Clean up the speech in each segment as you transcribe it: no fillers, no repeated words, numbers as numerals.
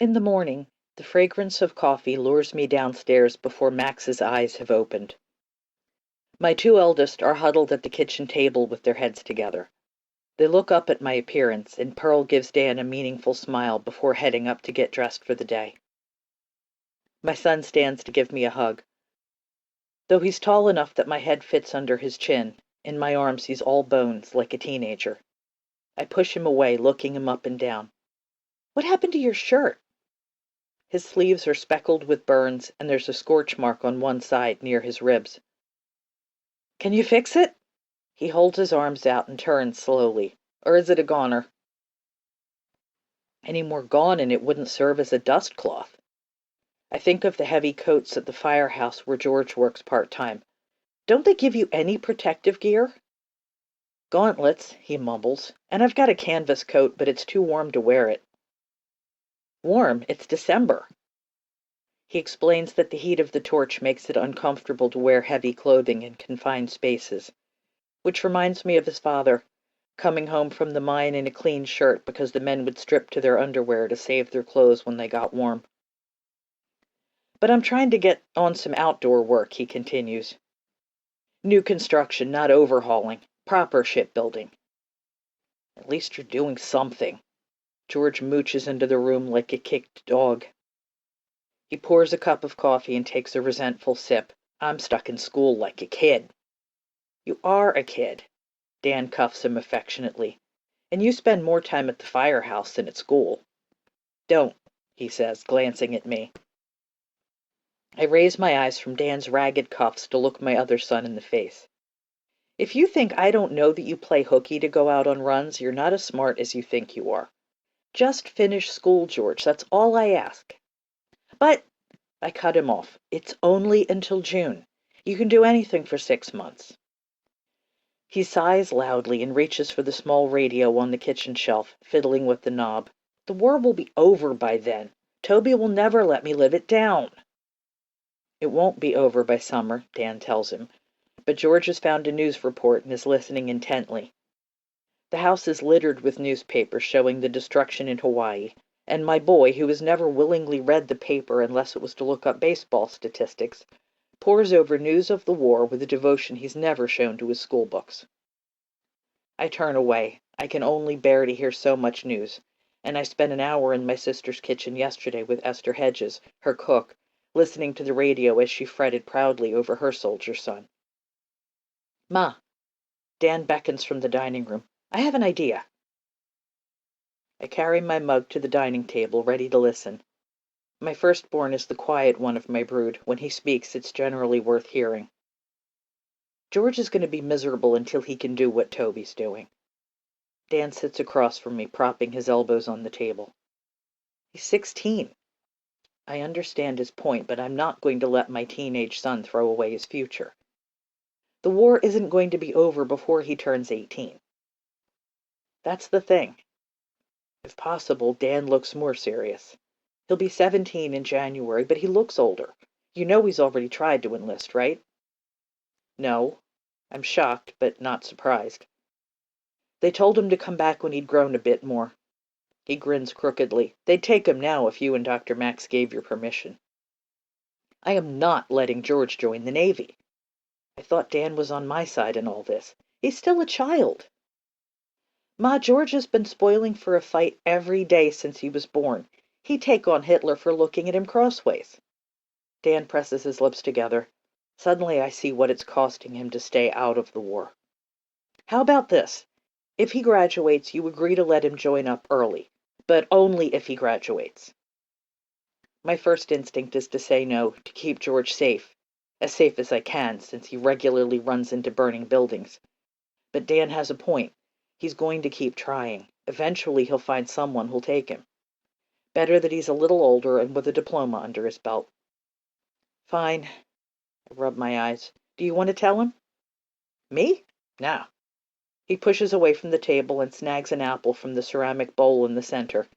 In the morning, the fragrance of coffee lures me downstairs before Max's eyes have opened. My two eldest are huddled at the kitchen table with their heads together. They look up at my appearance, and Pearl gives Dan a meaningful smile before heading up to get dressed for the day. My son stands to give me a hug. Though he's tall enough that my head fits under his chin, in my arms he's all bones, like a teenager. I push him away, looking him up and down. "What happened to your shirt?" His sleeves are speckled with burns, and there's a scorch mark on one side near his ribs. "Can you fix it?" He holds his arms out and turns slowly. "Or is it a goner?" "Any more gone and it wouldn't serve as a dust cloth." I think of the heavy coats at the firehouse where George works part-time. "Don't they give you any protective gear?" "Gauntlets," he mumbles, "and I've got a canvas coat, but it's too warm to wear it." "Warm? It's December." He explains that the heat of the torch makes it uncomfortable to wear heavy clothing in confined spaces, which reminds me of his father, coming home from the mine in a clean shirt because the men would strip to their underwear to save their clothes when they got warm. "But I'm trying to get on some outdoor work," he continues. "New construction, not overhauling. Proper shipbuilding." "At least you're doing something." George mooches into the room like a kicked dog. He pours a cup of coffee and takes a resentful sip. "I'm stuck in school like a kid." "You are a kid." Dan cuffs him affectionately. "And you spend more time at the firehouse than at school." "Don't," he says, glancing at me. I raise my eyes from Dan's ragged cuffs to look my other son in the face. "If you think I don't know that you play hooky to go out on runs, you're not as smart as you think you are. Just finish school, George, that's all I ask." "But," I cut him off, "it's only until June. You can do anything for 6 months." He sighs loudly and reaches for the small radio on the kitchen shelf, fiddling with the knob. "The war will be over by then. Toby will never let me live it down." "It won't be over by summer," Dan tells him, but George has found a news report and is listening intently. The house is littered with newspapers showing the destruction in Hawaii, and my boy, who has never willingly read the paper unless it was to look up baseball statistics, pores over news of the war with a devotion he's never shown to his school books. I turn away. I can only bear to hear so much news, and I spent an hour in my sister's kitchen yesterday with Esther Hedges, her cook, listening to the radio as she fretted proudly over her soldier son. "Ma," Dan beckons from the dining room, "I have an idea." I carry my mug to the dining table, ready to listen. My firstborn is the quiet one of my brood. When he speaks, it's generally worth hearing. "George is going to be miserable until he can do what Toby's doing." Dan sits across from me, propping his elbows on the table. "He's 16. I understand his point, but I'm not going to let my teenage son throw away his future. The war isn't going to be over before he turns 18. That's the thing." If possible, Dan looks more serious. "He'll be 17 in January, but he looks older. You know he's already tried to enlist, right?" "No." I'm shocked, but not surprised. "They told him to come back when he'd grown a bit more." He grins crookedly. "They'd take him now if you and Dr. Max gave your permission." "I am not letting George join the Navy." I thought Dan was on my side in all this. "He's still a child." "Ma, George has been spoiling for a fight every day since he was born. He'd take on Hitler for looking at him crossways." Dan presses his lips together. Suddenly I see what it's costing him to stay out of the war. "How about this? If he graduates, you agree to let him join up early, but only if he graduates." My first instinct is to say no, to keep George safe as I can, since he regularly runs into burning buildings. But Dan has a point. He's going to keep trying. Eventually he'll find someone who'll take him. Better that he's a little older and with a diploma under his belt. "Fine." I rub my eyes. "Do you want to tell him?" "Me? No." He pushes away from the table and snags an apple from the ceramic bowl in the center.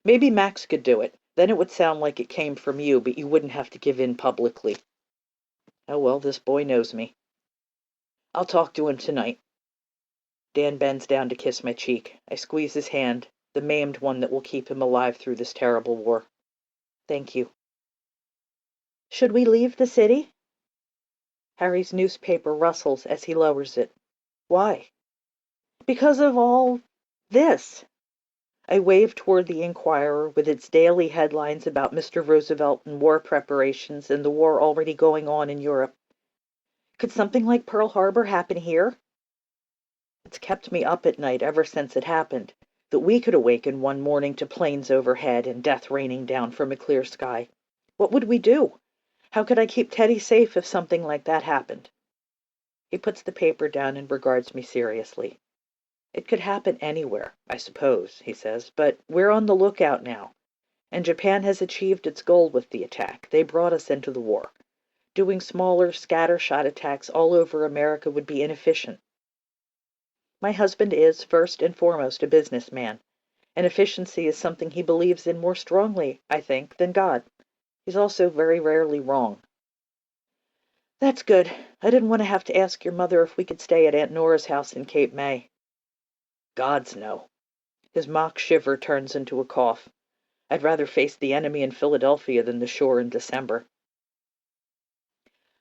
"Maybe Max could do it. Then it would sound like it came from you, but you wouldn't have to give in publicly." Oh well, this boy knows me. "I'll talk to him tonight." Dan bends down to kiss my cheek. I squeeze his hand, the maimed one that will keep him alive through this terrible war. Thank you. Should we leave the city? Harry's newspaper rustles as he lowers it. Why? Because of all this. I wave toward the Inquirer with its daily headlines about Mr. Roosevelt and war preparations and the war already going on in Europe. Could something like Pearl Harbor happen here? It's kept me up at night ever since it happened, that we could awaken one morning to planes overhead and death raining down from a clear sky. What would we do? How could I keep Teddy safe if something like that happened? He puts the paper down and regards me seriously. It could happen anywhere, I suppose, he says, but we're on the lookout now, and Japan has achieved its goal with the attack. They brought us into the war. Doing smaller, scattershot attacks all over America would be inefficient. My husband is, first and foremost, a businessman, and efficiency is something he believes in more strongly, I think, than God. He's also very rarely wrong. That's good. I didn't want to have to ask your mother if we could stay at Aunt Nora's house in Cape May. Gods, no. His mock shiver turns into a cough. I'd rather face the enemy in Philadelphia than the shore in December.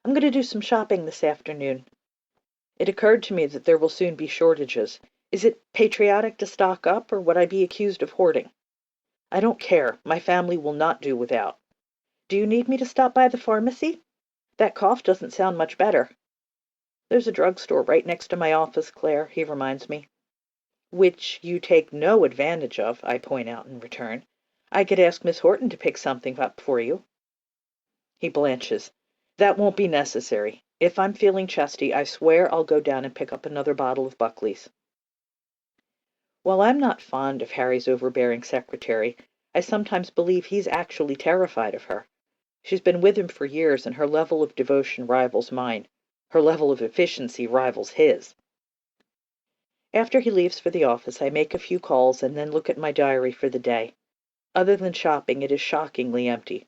I'm going to do some shopping this afternoon. It occurred to me that there will soon be shortages. Is it patriotic to stock up, or would I be accused of hoarding? I don't care. My family will not do without. Do you need me to stop by the pharmacy? That cough doesn't sound much better. There's a drugstore right next to my office, Claire, he reminds me. Which you take no advantage of, I point out in return. I could ask Miss Horton to pick something up for you. He blanches. That won't be necessary. If I'm feeling chesty, I swear I'll go down and pick up another bottle of Buckley's. While I'm not fond of Harry's overbearing secretary, I sometimes believe he's actually terrified of her. She's been with him for years, and her level of devotion rivals mine. Her level of efficiency rivals his. After he leaves for the office, I make a few calls and then look at my diary for the day. Other than shopping, it is shockingly empty.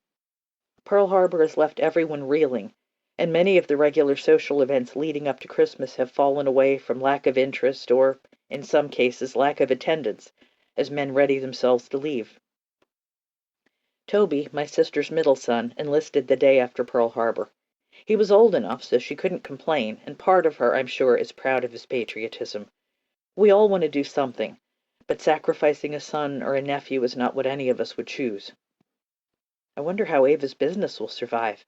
Pearl Harbor has left everyone reeling, and many of the regular social events leading up to Christmas have fallen away from lack of interest or, in some cases, lack of attendance, as men ready themselves to leave. Toby, my sister's middle son, enlisted the day after Pearl Harbor. He was old enough so she couldn't complain, and part of her, I'm sure, is proud of his patriotism. We all want to do something, but sacrificing a son or a nephew is not what any of us would choose. I wonder how Ava's business will survive.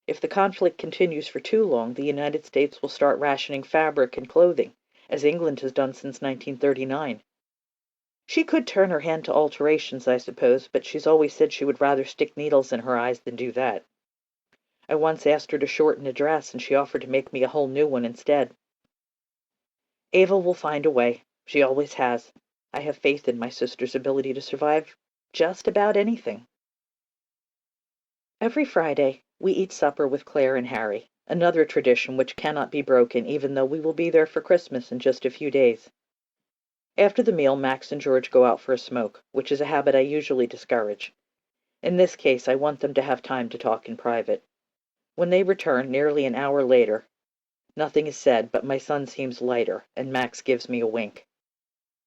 If the conflict continues for too long, the United States will start rationing fabric and clothing, as England has done since 1939. She could turn her hand to alterations, I suppose, but she's always said she would rather stick needles in her eyes than do that. I once asked her to shorten a dress, and she offered to make me a whole new one instead. Ava will find a way. She always has. I have faith in my sister's ability to survive just about anything. Every Friday, we eat supper with Claire and Harry, another tradition which cannot be broken even though we will be there for Christmas in just a few days. After the meal, Max and George go out for a smoke, which is a habit I usually discourage. In this case, I want them to have time to talk in private. When they return, nearly an hour later, nothing is said, but my son seems lighter, and Max gives me a wink.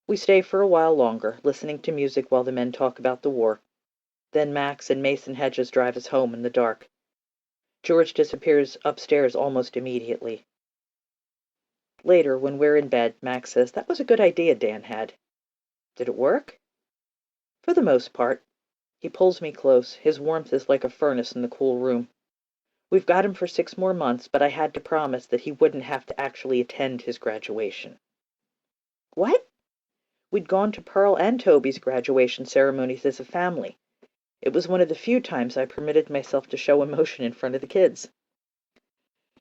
We stay for a while longer, listening to music while the men talk about the war. Then Max and Mason Hedges drive us home in the dark. George disappears upstairs almost immediately. Later, when we're in bed, Max says, "That was a good idea Dan had." Did it work? For the most part. He pulls me close. His warmth is like a furnace in the cool room. We've got him for 6 more months, but I had to promise that he wouldn't have to actually attend his graduation. What? We'd gone to Pearl and Toby's graduation ceremonies as a family. It was one of the few times I permitted myself to show emotion in front of the kids.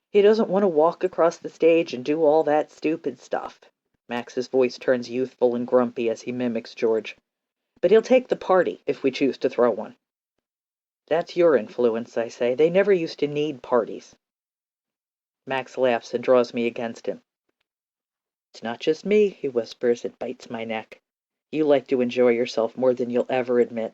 He doesn't want to walk across the stage and do all that stupid stuff. Max's voice turns youthful and grumpy as he mimics George. But he'll take the party if we choose to throw one. That's your influence, I say. They never used to need parties. Max laughs and draws me against him. It's not just me, he whispers. It bites my neck. You like to enjoy yourself more than you'll ever admit.